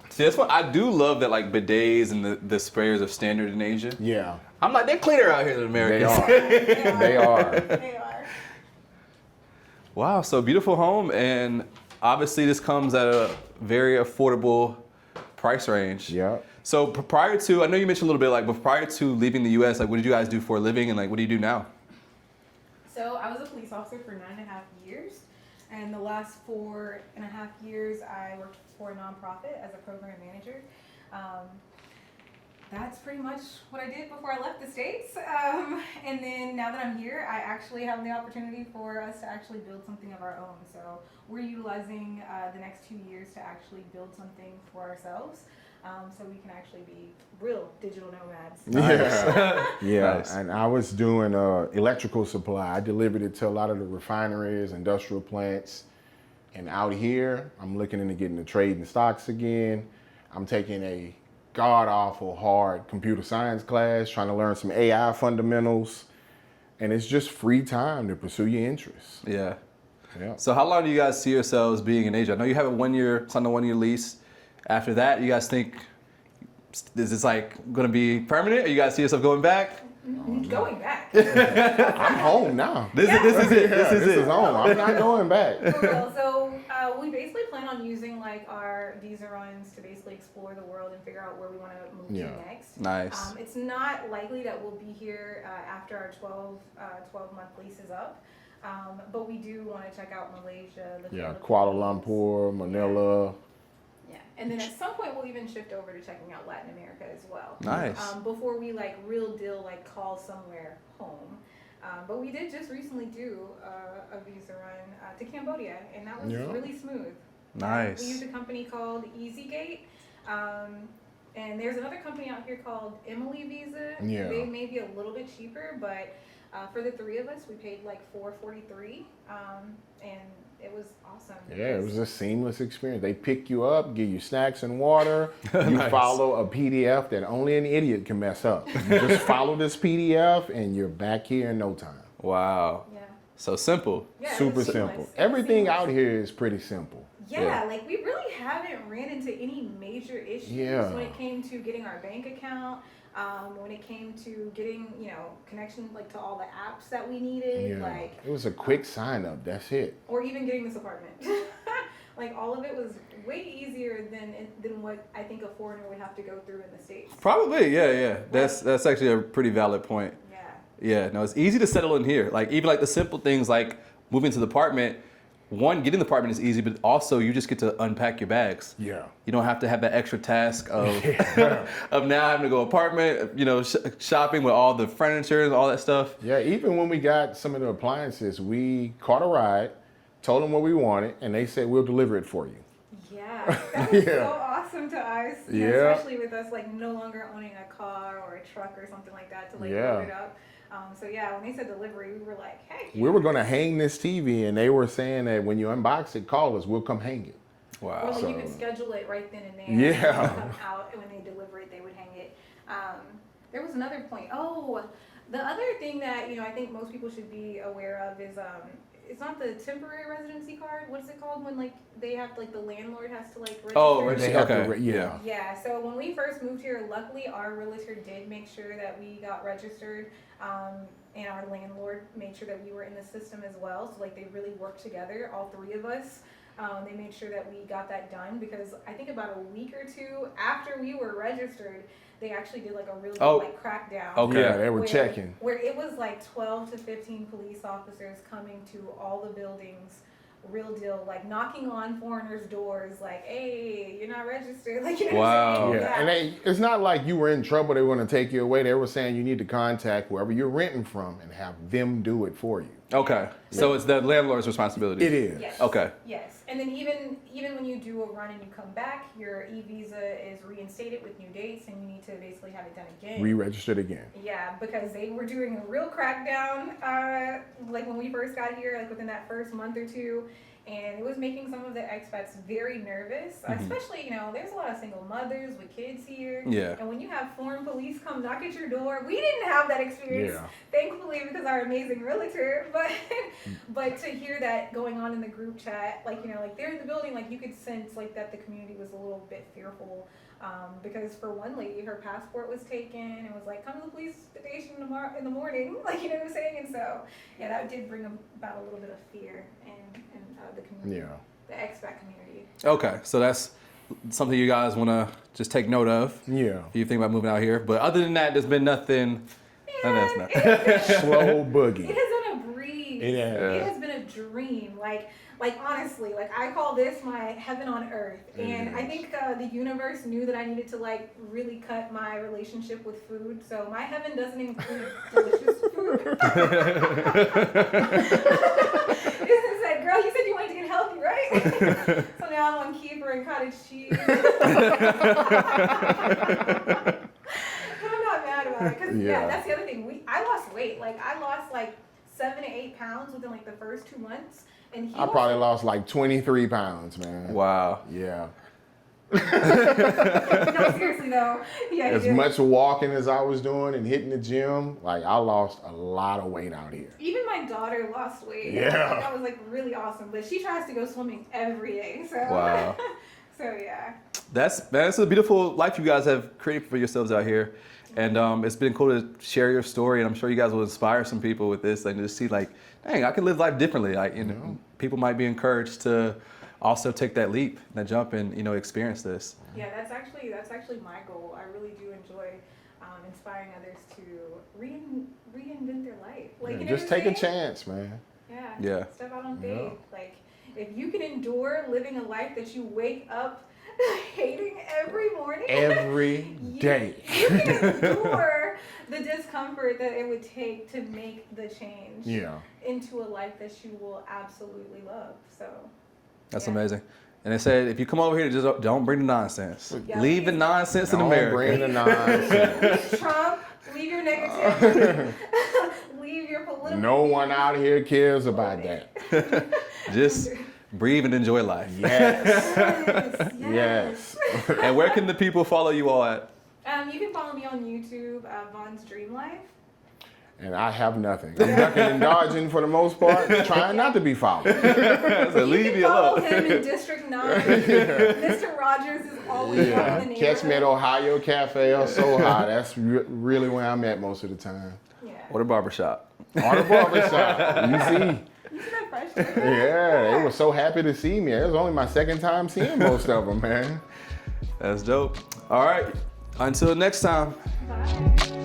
See, that's what I do love that like bidets and the sprayers are standard in Asia. Yeah, I'm like, they're cleaner out here than they Americans. are. They are. They are. Wow, so beautiful home, and obviously this comes at a very affordable price range. Yeah. So prior to, I know you mentioned a little bit, like, but prior to leaving the U.S., like, what did you guys do for a living, and like, what do you do now? So I was a police officer for 9.5 years, and the last 4.5 years I worked for a nonprofit as a program manager. That's pretty much what I did before I left the States. And then now that I'm here, I actually have the opportunity for us to actually build something of our own. So we're utilizing the next 2 years to actually build something for ourselves. So we can actually be real digital nomads. Yeah. Yeah. Nice. And I was doing electrical supply. I delivered it to a lot of the refineries, industrial plants. And out here, I'm looking into getting the trading stocks again. I'm taking a god-awful hard computer science class, trying to learn some AI fundamentals. And it's just free time to pursue your interests. Yeah. Yeah. So how long do you guys see yourselves being in Asia? I know you have a 1 year, signed a 1 year lease. After that, you guys think, is this like going to be permanent? Or you guys see yourself going back? Going back. I'm home now. This is it. Yeah, This is it. home. I'm not going back. For real. So we basically plan on using like our visa runs to basically explore the world and figure out where we want to move Yeah. to next. Nice. It's not likely that we'll be here after our 12-month lease is up. But we do want to check out Malaysia. The Yeah, Philippines. Kuala Lumpur, Manila. Yeah, and then at some point we'll even shift over to checking out Latin America as well. Nice. Before we like real deal like call somewhere home. But we did just recently do a visa run to Cambodia, and that was Yeah. really smooth. Nice. We used a company called EasyGate, and there's another company out here called Emily Visa. Yeah. They may be a little bit cheaper, but for the three of us, we paid like $443, and it was awesome. Yeah, it was a seamless experience. They pick you up, give you snacks and water. You Nice. follow a PDF that only an idiot can mess up. You just follow this PDF and you're back here in no time. Wow. Yeah. So simple. Yeah, it Super was seamless. simple. It was Everything seamless. out here is pretty simple. Yeah, Yeah. like we really haven't ran into any major issues Yeah. when it came to getting our bank account, when it came to getting, connection like to all the apps that we needed, Yeah. like, It was a quick sign up. That's it. or even getting this apartment. Like all of it was way easier than what I think a foreigner would have to go through in the States. Probably, yeah. That's actually a pretty valid point. Yeah. Yeah, no, it's easy to settle in here. Like even like the simple things like moving to the apartment. One, getting the apartment is easy, but also you just get to unpack your bags. Yeah. You don't have to have that extra task of of now having to go apartment, shopping with all the furniture and all that stuff. Yeah, even when we got some of the appliances, we caught a ride, told them what we wanted, and they said, we'll deliver it for you. Yeah, that was Yeah. so awesome to us. Yeah. Especially with us like no longer owning a car or a truck or something like that to like Yeah. load it up. So yeah, when they said delivery, we were like, hey. We were going to hang this TV, and they were saying that when you unbox it, call us, we'll come hang it. Or Wow. like you So- could schedule it right then and there. Yeah. And come out, and when they deliver it, they would hang it. There was another point. Oh, the other thing that I think most people should be aware of is it's not the temporary residency card. What is it called when like they have like the landlord has to like register? Oh, They have to okay. yeah. Yeah, so when we first moved here, luckily our realtor did make sure that we got registered, and our landlord made sure that we were in the system as well. So like they really worked together, all three of us. They made sure that we got that done because I think about a week or two after we were registered, they actually did like a really like crackdown. Okay. Yeah, they were checking. Where it was like 12 to 15 police officers coming to all the buildings, real deal, like knocking on foreigners' doors, like, hey, you're not registered. Like, you know what I'm saying? Yeah, and it's not like you were in trouble, they were going to take you away. They were saying you need to contact whoever you're renting from and have them do it for you. Okay. So it's the landlord's responsibility. It is. Yes. Okay. Yes. And then even when you do a run and you come back, your e-visa is reinstated with new dates and you need to basically have it done again. Re-registered again. Yeah, because they were doing a real crackdown, like when we first got here, like within that first month or two, and it was making some of the expats very nervous, especially, you know, there's a lot of single mothers with kids here. Yeah. And when you have foreign police come knock at your door, we didn't have that experience, thankfully, because our amazing realtor, but to hear that going on in the group chat, like, you know, like they're in the building, like you could sense like that the community was a little bit fearful. Because for one lady, her passport was taken and was like, come to the police station tomorrow in the morning, like, you know what I'm saying? And so, yeah, that did bring about a little bit of fear in the community, the expat community. Okay, so that's something you guys want to just take note of. Yeah. If you think about moving out here. But other than that, there's been nothing. Slow boogie. It has been a breeze. It has. It has been a dream. Like honestly, like I call this my heaven on earth. And I think the universe knew that I needed to like really cut my relationship with food. So my heaven doesn't include delicious food. It's like, girl, you said you wanted to get healthy, right? So now I'm on kefir and cottage cheese. I'm not mad about it. Cause that's the other thing. I lost weight. Like I lost like 7 to 8 pounds within like the first 2 months. And I probably lost like 23 pounds, man. Wow. Yeah. No, seriously though. Yeah. As much walking as I was doing and hitting the gym, like I lost a lot of weight out here. Even my daughter lost weight. Yeah. That was like really awesome. But she tries to go swimming every day. So Wow. So yeah. That's a beautiful life you guys have created for yourselves out here. And it's been cool to share your story, and I'm sure you guys will inspire some people with this, and just see like, dang, I can live life differently. Like, you know, people might be encouraged to also take that leap, that jump, and you know, experience this. Yeah, that's actually my goal. I really do enjoy inspiring others to reinvent their life. Like, you know just what I'm take a saying? chance, man. Yeah. Step out on faith. Like, if you can endure living a life that you wake up hating every morning, Every day. you can endure the discomfort that it would take to make the change into a life that you will absolutely love. So That's amazing. And they said, if you come over here, just don't bring the nonsense. Yeah. Leave the nonsense in Don't America. bring the nonsense. Trump, leave your negativity. Leave your political. No one out here cares about that. Just breathe and enjoy life. Yes. Yes. And where can the people follow you all at? You can follow me on YouTube, Vaughn's Dream Life. And I have nothing. I'm ducking and dodging for the most part, trying not to be followed. So leave You me can follow alone. him in District 9. Mr. Rogers is always out in the Catch me at neighborhood. Ohio Cafe or Soha. That's really where I'm at most of the time. Yeah. Or the barbershop. Or the barbershop. You see? You see that fresh drink? Yeah, they were so happy to see me. It was only my second time seeing most of them, man. That's dope. All right. Until next time. Bye.